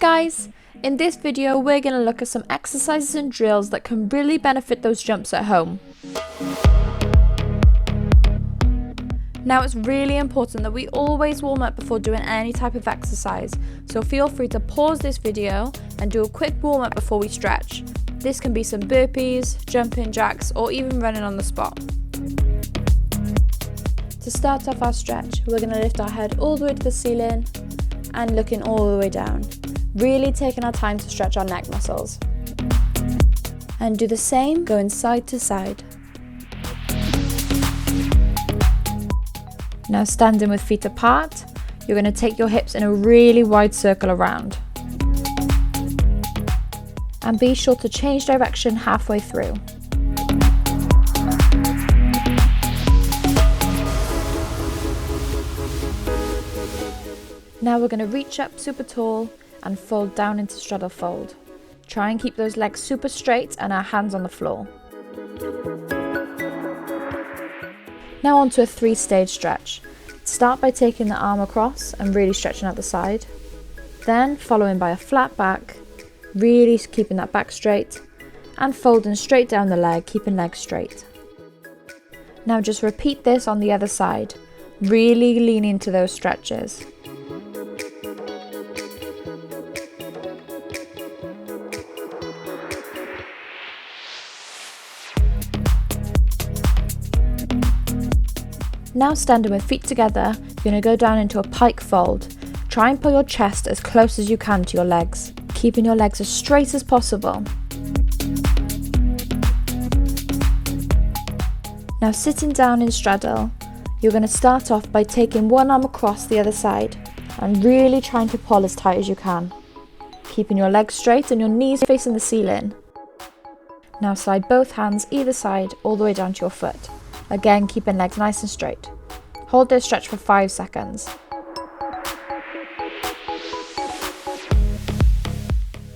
guys! In this video we're going to look at some exercises and drills that can really benefit those jumps at home. Now it's really important that we always warm up before doing any type of exercise, so feel free to pause this video and do a quick warm up before we stretch. This can be some burpees, jumping jacks or even running on the spot. To start off our stretch, we're going to lift our head all the way to the ceiling and looking all the way down, really taking our time to stretch our neck muscles. And do the same going side to side. Now standing with feet apart, you're going to take your hips in a really wide circle around. And be sure to change direction halfway through. Now we're going to reach up super tall and fold down into straddle fold. Try and keep those legs super straight and our hands on the floor. Now onto a 3-stage stretch. Start by taking the arm across and really stretching out the side. Then following by a flat back, really keeping that back straight, and folding straight down the leg, keeping legs straight. Now just repeat this on the other side, really lean into those stretches. Now standing with feet together, you're going to go down into a pike fold. Try and pull your chest as close as you can to your legs, keeping your legs as straight as possible. Now sitting down in straddle, you're going to start off by taking one arm across the other side and really trying to pull as tight as you can, keeping your legs straight and your knees facing the ceiling. Now slide both hands either side all the way down to your foot. Again, keeping legs nice and straight. Hold this stretch for 5 seconds.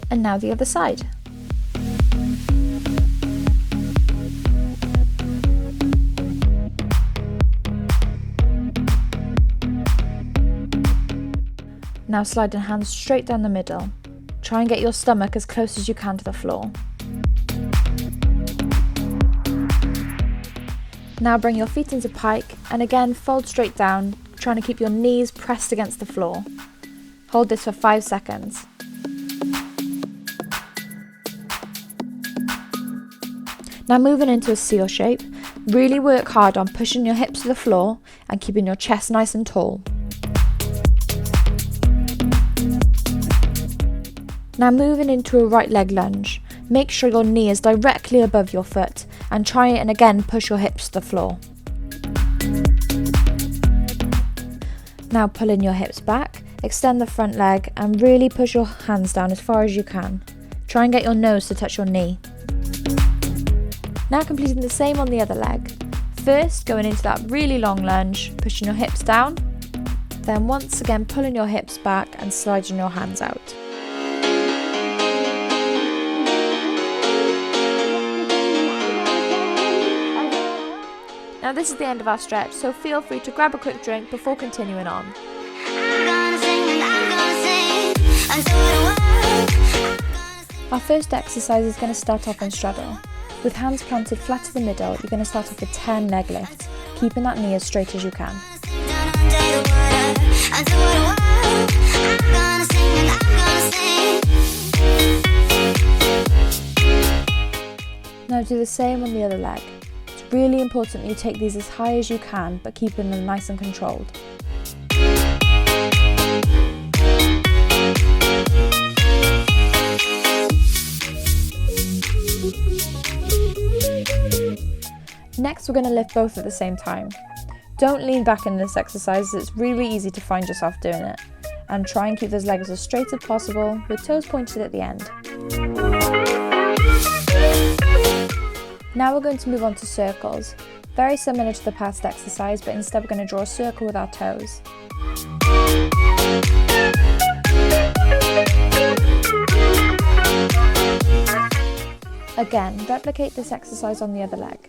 And now the other side. Now sliding hands straight down the middle. Try and get your stomach as close as you can to the floor. Now bring your feet into pike and again fold straight down, trying to keep your knees pressed against the floor. Hold this for 5 seconds. Now moving into a seal shape, really work hard on pushing your hips to the floor and keeping your chest nice and tall. Now moving into a right leg lunge, make sure your knee is directly above your foot and try and again push your hips to the floor. Now pulling your hips back, extend the front leg and really push your hands down as far as you can. Try and get your nose to touch your knee. Now completing the same on the other leg. First going into that really long lunge, pushing your hips down, then once again pulling your hips back and sliding your hands out. Now this is the end of our stretch, so feel free to grab a quick drink before continuing on. Our first exercise is going to start off in straddle. With hands planted flat to the middle, you're going to start off with 10 leg lifts, keeping that knee as straight as you can. Now do the same on the other leg. It's really important that you take these as high as you can, but keeping them nice and controlled. Next, we're going to lift both at the same time. Don't lean back in this exercise, it's really easy to find yourself doing it. And try and keep those legs as straight as possible, with toes pointed at the end. Now we're going to move on to circles. Very similar to the past exercise, but instead we're going to draw a circle with our toes. Again, replicate this exercise on the other leg.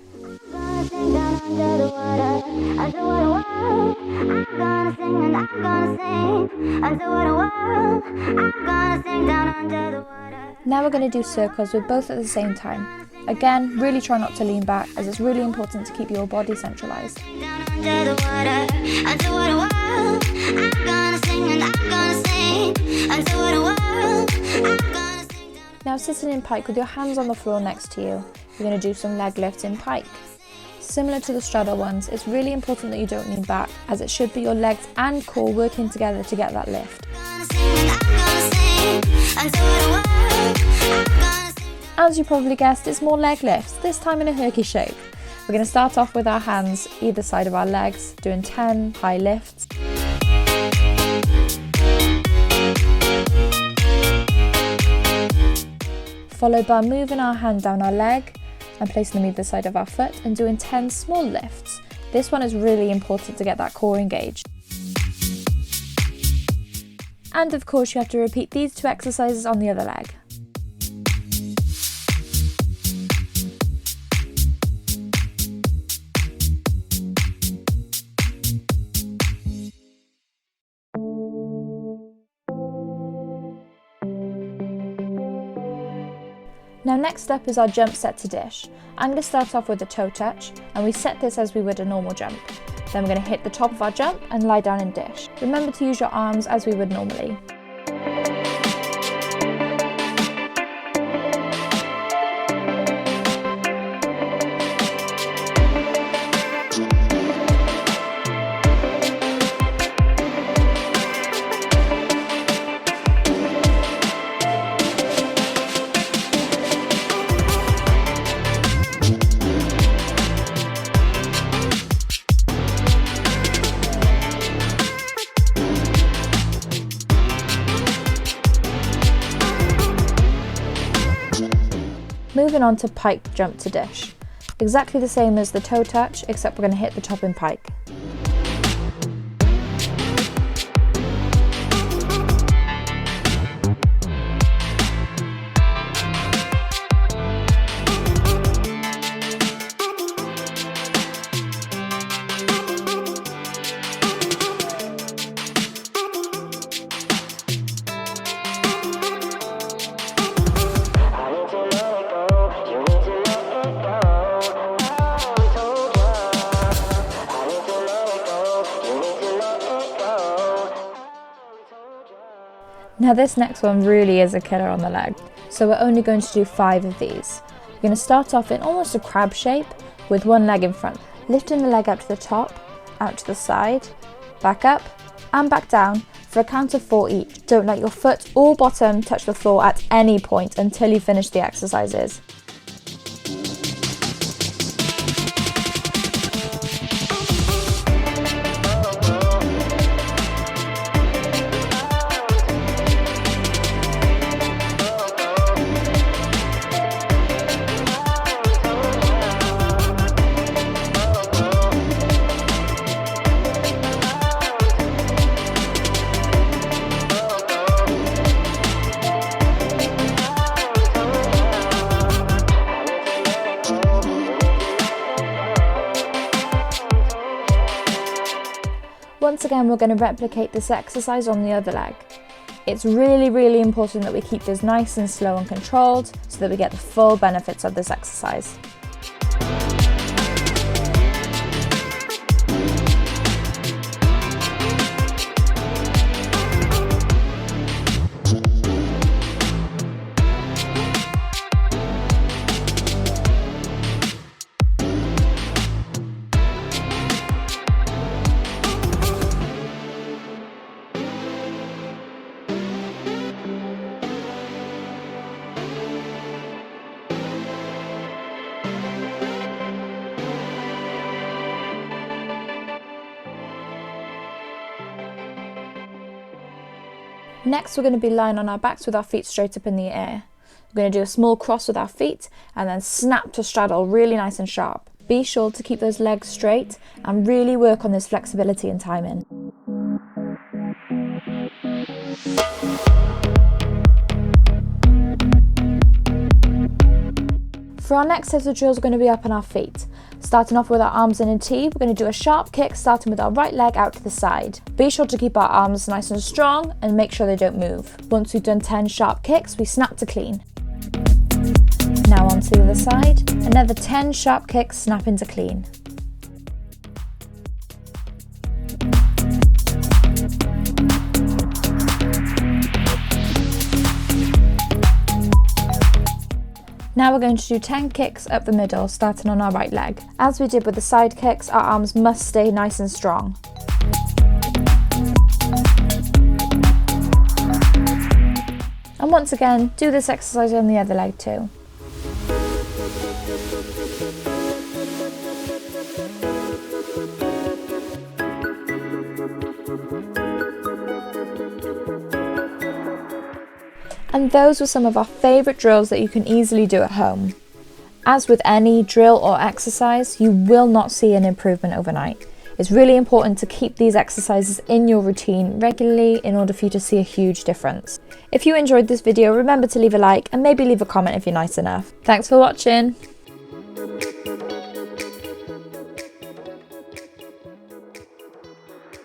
Now we're going to do circles with both at the same time. Again, really try not to lean back, as it's really important to keep your body centralized. Now sitting in pike with your hands on the floor next to you, you're going to do some leg lifts in pike. Similar to the straddle ones, it's really important that you don't lean back, as it should be your legs and core working together to get that lift. As you probably guessed, it's more leg lifts, this time in a Herkie shape. We're going to start off with our hands either side of our legs, doing 10 high lifts. Followed by moving our hand down our leg and placing them either side of our foot and doing 10 small lifts. This one is really important to get that core engaged. And of course you have to repeat these two exercises on the other leg. Now next up is our jump set to dish. I'm going to start off with a toe touch, and we set this as we would a normal jump. Then we're going to hit the top of our jump and lie down and dish. Remember to use your arms as we would normally. Moving on to pike jump to dish. Exactly the same as the toe touch, except we're going to hit the top in pike. Now this next one really is a killer on the leg, so we're only going to do 5 of these. You're going to start off in almost a crab shape with one leg in front, lifting the leg up to the top, out to the side, back up and back down for a count of 4 each. Don't let your foot or bottom touch the floor at any point until you finish the exercises. Once again, we're going to replicate this exercise on the other leg. It's really important that we keep this nice and slow and controlled so that we get the full benefits of this exercise. Next, we're going to be lying on our backs with our feet straight up in the air. We're going to do a small cross with our feet and then snap to straddle really nice and sharp. Be sure to keep those legs straight and really work on this flexibility and timing. For our next set of drills, we're going to be up on our feet. Starting off with our arms in a T, we're going to do a sharp kick starting with our right leg out to the side. Be sure to keep our arms nice and strong and make sure they don't move. Once we've done 10 sharp kicks, we snap to clean. Now on to the other side, another 10 sharp kicks, snap into clean. Now we're going to do 10 kicks up the middle, starting on our right leg. As we did with the side kicks, our arms must stay nice and strong. And once again, do this exercise on the other leg too. And those were some of our favourite drills that you can easily do at home. As with any drill or exercise, you will not see an improvement overnight. It's really important to keep these exercises in your routine regularly in order for you to see a huge difference. If you enjoyed this video, remember to leave a like and maybe leave a comment if you're nice enough. Thanks for watching!